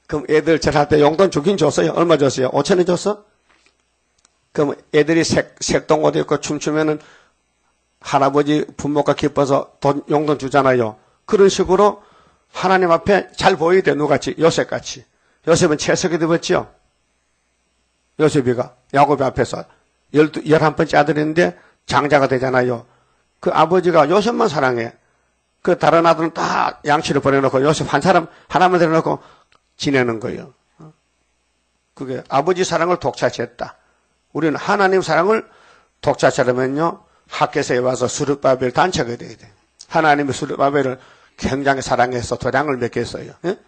그럼 애들 절할 때 용돈 주긴 줬어요? 얼마 줬어요? 5천 원 줬어? 그럼 애들이 색동 옷 입고 춤추면은 할아버지 부모가 기뻐서 용돈 주잖아요. 그런 식으로 하나님 앞에 잘 보여야 돼. 누같이? 요셉같이. 요셉은 채석이 입었죠. 요셉이가 야곱 앞에서 11번째 아들인데 장자가 되잖아요. 그 아버지가 요셉만 사랑해. 그 다른 아들은 다 양치를 버려놓고 요셉 한 사람 하나만 데려놓고 지내는 거예요. 그게 아버지 사랑을 독차지했다. 우리는 하나님 사랑을 독차지하려면요, 학교에서 와서 수르바벨 단체가 돼야 돼. 하나님이 수르바벨을 굉장히 사랑해서 도장을 맺겠어요. 예?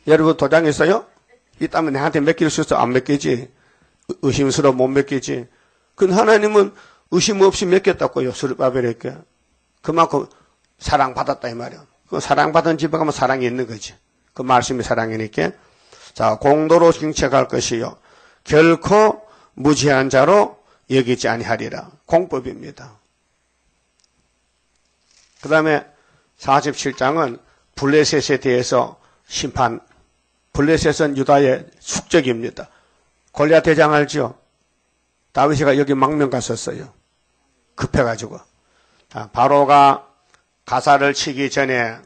여러분 도장 있어요? 있다면 내한테 맡길 수 있어? 안 맡기지. 의심스러워 못 맡기지. 근데 하나님은 의심 없이 맡겼다고요. 수르바벨에게. 그만큼 사랑받았다 이 말이야. 그 사랑받은 집에 가면 사랑이 있는 거지. 그 말씀이 사랑이니까. 자, 공도로 징책할 것이요. 결코 무지한 자로 여기지 아니하리라. 공법입니다. 그 다음에 47장은 블레셋에 대해서 심판. 블레셋은 유다의 숙적입니다. 골리앗 대장 알죠? 다윗이가 여기 망명 갔었어요. 급해가지고. 바로가 가사를 치기 전에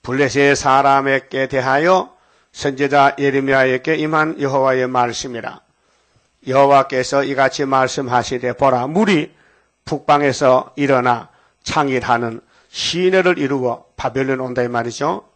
블레셋 사람에게 대하여 선지자 예레미야에게 임한 여호와의 말씀이라. 여호와께서 이같이 말씀하시되 보라, 물이 북방에서 일어나 창일하는 시내를 이루어 바벨론 온다 이 말이죠.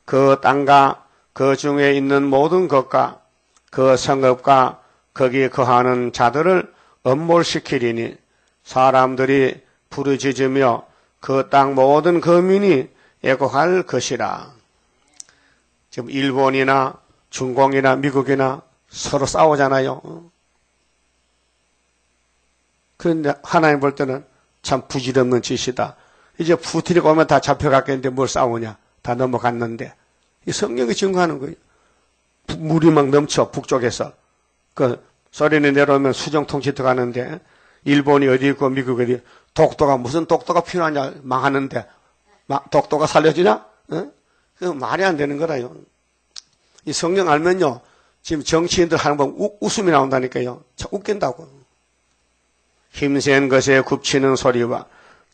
그 땅과 그 중에 있는 모든 것과 그 성읍과 거기에 거하는 자들을 엄몰시키리니 사람들이 부르짖으며 그 땅 모든 거민이 애곡할 것이라. 지금 일본이나 중공이나 미국이나 서로 싸우잖아요. 그런데 하나님 볼 때는 참 부질없는 짓이다. 이제 푸틴이 오면 다 잡혀갔겠는데 뭘 싸우냐. 다 넘어갔는데. 이 성경이 증거하는 거예요. 물이 막 넘쳐 북쪽에서. 그 소련이 내려오면 수정통치 들어가는데 일본이 어디 있고 미국이 어디. 독도가 무슨 독도가 필요하냐 망하는데 독도가 살려주냐? 그 말이 안 되는 거라요. 이 성경 알면요. 지금 정치인들 하는 거 웃음이 나온다니까요. 참 웃긴다고. 힘센 것에 굽치는 소리와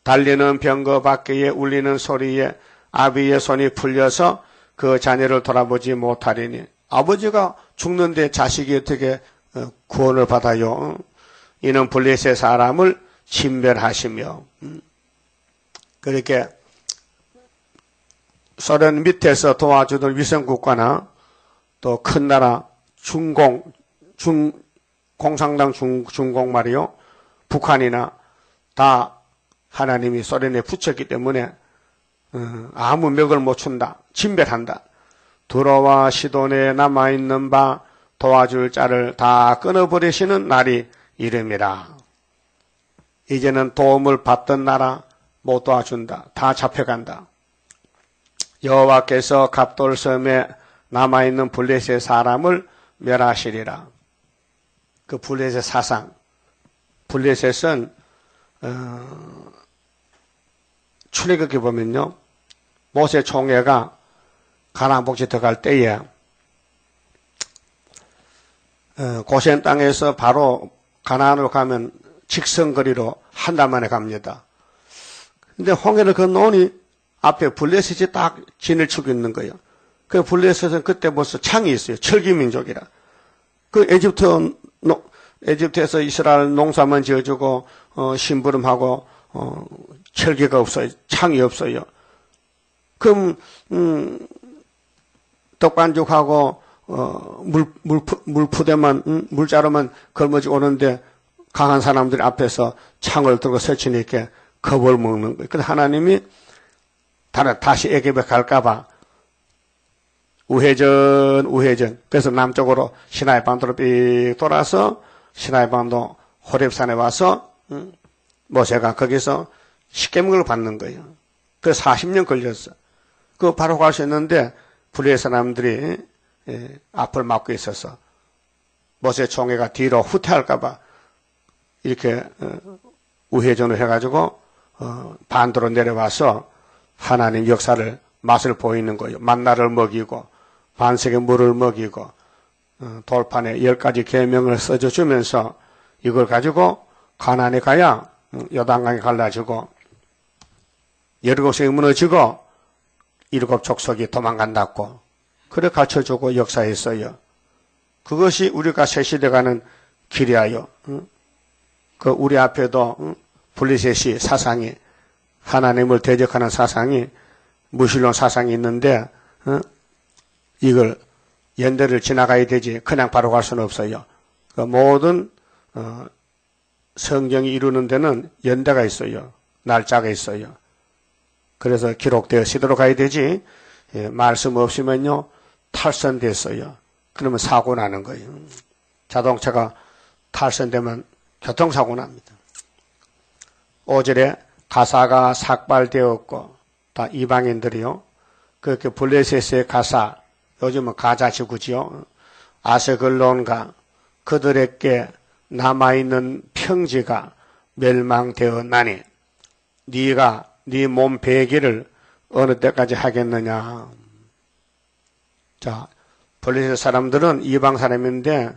달리는 병거 밖에 울리는 소리에 아비의 손이 풀려서 그 자녀를 돌아보지 못하리니. 아버지가 죽는데 자식이 어떻게 구원을 받아요? 이는 블레셋 사람을 진멸하시며. 그렇게 소련 밑에서 도와주던 위성국가나 또 큰 나라 공산당 중공 말이요. 북한이나 다 하나님이 소련에 붙였기 때문에 아무 멱을 못 춘다. 진멸한다. 두로와 시돈에 남아있는 바 도와줄 자를 다 끊어버리시는 날이 이름이라. 이제는 도움을 받던 나라 못 도와준다. 다 잡혀간다. 여호와께서 갑돌섬에 남아있는 블레셋 사람을 멸하시리라. 그 블레셋 사상. 블레셋은 출애굽기 보면요. 모세 총회가 가나안 복지 들어갈 때에 고센 땅에서 바로 가나안으로 가면 직선거리로 한 달 만에 갑니다. 근데 홍해를 건너오니 앞에 블레셋이 딱 진을 치고 있는 거예요. 그 블레셋은 그때 벌써 창이 있어요. 철기민족이라. 그 에집트에서 이스라엘 농사만 지어주고 심부름하고 철기가 없어요. 창이 없어요. 그럼 떡반죽하고 물푸대만 물자루만 걸머지고 오는데 강한 사람들 앞에서 창을 들고 설치니까 겁을 먹는 거예요. 그래서 하나님이 다시 애굽에 갈까봐 우회전. 그래서 남쪽으로 시나이 반도로 삐 돌아서 시나이 반도 호렙산에 와서 모세가 거기서 십계명을 받는 거예요. 그래서 40년 걸렸어. 그 바로 갈 수 있는데 불의의 사람들이 앞을 막고 있어서 모세 총회가 뒤로 후퇴할까봐 이렇게 우회전을 해가지고 반도로 내려와서 하나님 역사를 맛을 보이는 거예요. 만나를 먹이고 반석에 물을 먹이고 돌판에 10가지 계명을 써주면서 이걸 가지고 가나안에 가야 요단강이 갈라지고 17성이 무너지고 7 족속이 도망간다고 그래 가르쳐주고 역사했어요. 그것이 우리가 새 시대 가는 길이야요. 그 우리 앞에도 블레셋이 사상이 하나님을 대적하는 사상이 무신론 사상이 있는데 이걸 연대를 지나가야 되지 그냥 바로 갈 수는 없어요. 그 모든 성경이 이루는 데는 연대가 있어요. 날짜가 있어요. 그래서 기록되어 시도록 가야 되지 말씀 없으면요 탈선됐어요. 그러면 사고 나는 거예요. 자동차가 탈선되면 교통사고 납니다. 5절에 가사가 삭발되었고 다 이방인들이요. 그렇게 블레셋의 가사 요즘은 가자 지구지요. 아스글론과 그들에게 남아있는 평지가 멸망되었나니 네가 네 몸 베기를 어느 때까지 하겠느냐. 자, 블레셋 사람들은 이방 사람인데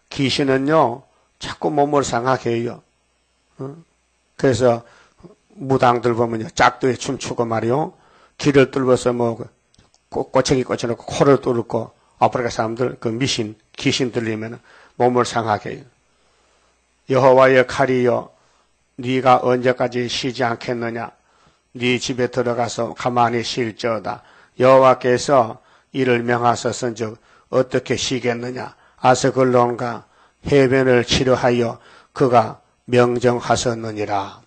귀신은요 자꾸 몸을 상하게 해요. 그래서 무당들 보면요 짝두에 춤추고 말이요 길을 뚫어서 뭐 꼬챙이 꽂혀놓고 코를 뚫고 아프리카 사람들 그 미신 귀신 들리면 몸을 상하게 해요. 여호와의 칼이여 네가 언제까지 쉬지 않겠느냐. 네 집에 들어가서 가만히 쉴지어다. 여호와께서 이를 명하셨은즉 어떻게 쉬겠느냐. 아스글론과 해변을 치료하여 그가 명정하셨느니라.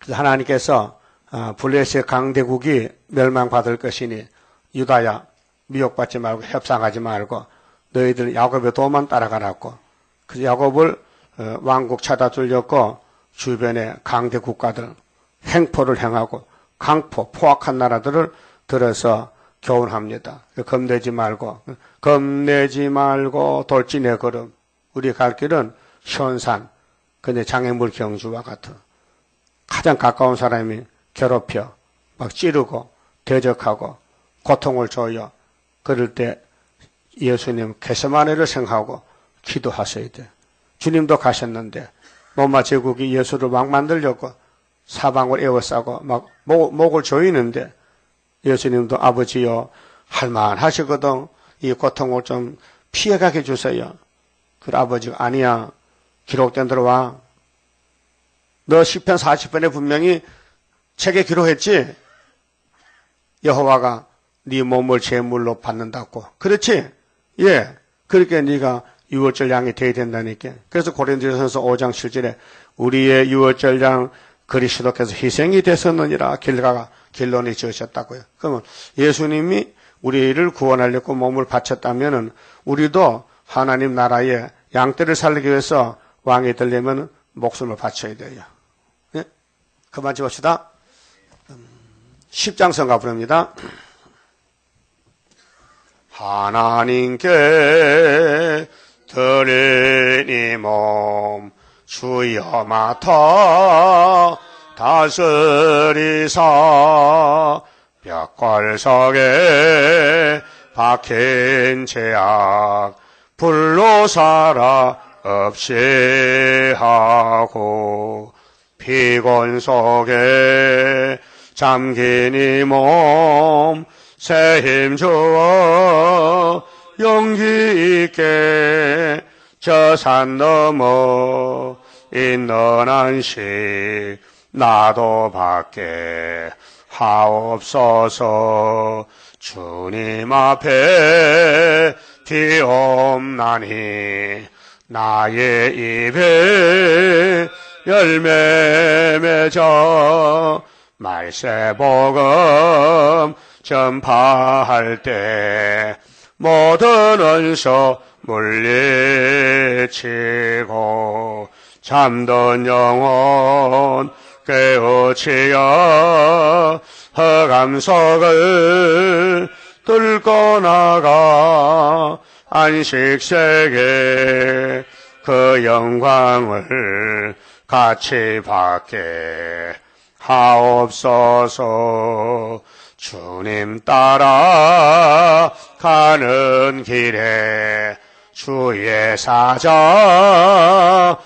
그래서 하나님께서 블레셋 강대국이 멸망받을 것이니 유다야 미혹받지 말고 협상하지 말고 너희들 야곱의 도만 따라가라고. 그래서 야곱을 왕국 찾아 들렸고 주변에 강대 국가들 행포를 행하고 강포 포악한 나라들을 들어서 교훈합니다. 겁내지 말고 돌진의 걸음. 우리 갈 길은 현산 근데 장애물 경주와 같아. 가장 가까운 사람이 괴롭혀 막 찌르고 대적하고 고통을 줘요. 그럴 때 예수님 겟세마네를 생각하고 기도하셔야 돼. 주님도 가셨는데 로마 제국이 예수를 왕 만들려고 사방을 에워싸고 막 목을 조이는데 예수님도 아버지여 할만하시거든 이 고통을 좀 피해가게 해주세요. 그 아버지가 아니야. 기록된 대로 와. 너 시편 40편에 분명히 책에 기록했지? 여호와가 네 몸을 제물로 받는다고. 그렇지? 예. 그렇게 네가 유월절 양이 돼야 된다니까. 그래서 고린도전서 5장 7절에 우리의 유월절 양 그리스도께서 희생이 되셨느니라 길가가 결론이 지으셨다고요. 그러면 예수님이 우리를 구원하려고 몸을 바쳤다면은 우리도 하나님 나라의 양떼를 살리기 위해서 왕이 되려면 목숨을 바쳐야 돼요. 예? 그만 집읍시다. 10장성가 부릅니다. 하나님께 드린 이 몸 주여 맡아 다스리사 벽걸석에 박힌 죄악 불로 살아 없이 하고 피곤 속에 잠긴 이 몸 새 힘 주어 용기 있게 저 산 넘어 있는 안식 나도 받게 하옵소서. 주님 앞에 뒤없나니 나의 입에 열매 맺어 말세복음 전파할 때 모든 은서 물리치고 잠든 영혼 깨우치어 흑암석을 뚫고 나가 안식세계 그 영광을 같이 받게 하옵소서. 주님 따라 가는 길에 주의 사자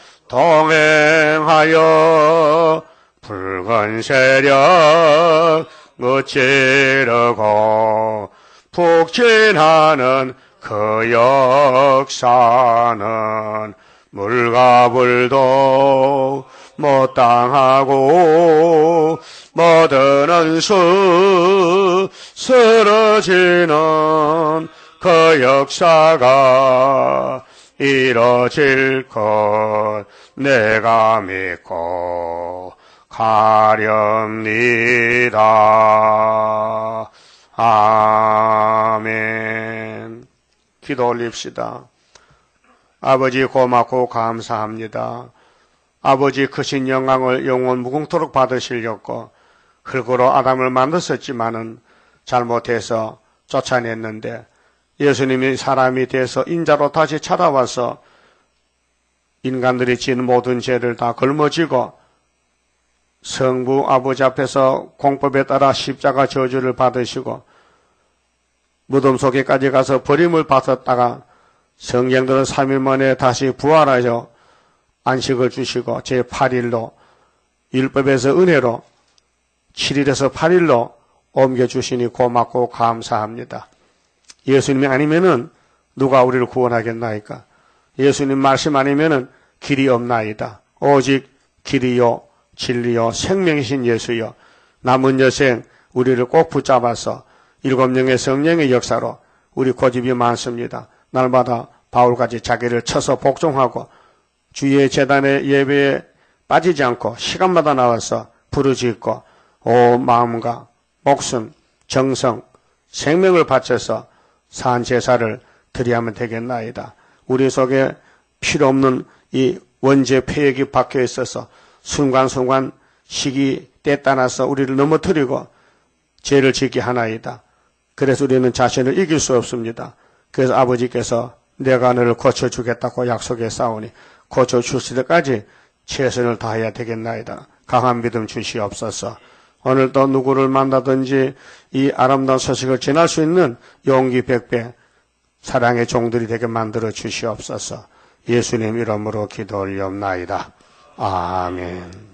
동행하여 붉은 세력 무찌르고 북진하는 그 역사는 물과 불도 못 당하고 모든 원수 쓰러지는 그 역사가 이뤄질 것 내가 믿고 가렵니다. 아멘. 기도 올립시다. 아버지 고맙고 감사합니다. 아버지 크신 영광을 영원 무궁토록 받으시려고 흙으로 아담을 만드셨지만은 잘못해서 쫓아냈는데 예수님이 사람이 돼서 인자로 다시 찾아와서 인간들이 지은 모든 죄를 다 걸머지고 성부 아버지 앞에서 공법에 따라 십자가 저주를 받으시고 무덤 속에까지 가서 버림을 받았다가 성경들은 3일 만에 다시 부활하여 안식을 주시고 제8일로 율법에서 은혜로 7일에서 8일로 옮겨주시니 고맙고 감사합니다. 예수님이 아니면은 누가 우리를 구원하겠나이까? 예수님 말씀 아니면은 길이 없나이다. 오직 길이요 진리요 생명이신 예수여 남은 여생 우리를 꼭 붙잡아서 7명의 성령의 역사로 우리 고집이 많습니다. 날마다 바울같이 자기를 쳐서 복종하고 주의 제단의 예배에 빠지지 않고 시간마다 나와서 부르짖고 온 마음과 목숨, 정성, 생명을 바쳐서 산 제사를 드려야만 되겠나이다. 우리 속에 필요 없는 이 원죄 폐역이 박혀 있어서 순간순간 시기 때 따라서 우리를 넘어뜨리고 죄를 짓게 하나이다. 그래서 우리는 자신을 이길 수 없습니다. 그래서 아버지께서 내가 너를 고쳐주겠다고 약속했사오니 고쳐주실 때까지 최선을 다해야 되겠나이다. 강한 믿음 주시옵소서. 오늘도 누구를 만나든지 이 아름다운 소식을 전할 수 있는 용기 100배 사랑의 종들이 되게 만들어 주시옵소서. 예수님 이름으로 기도 올리옵나이다. 아멘.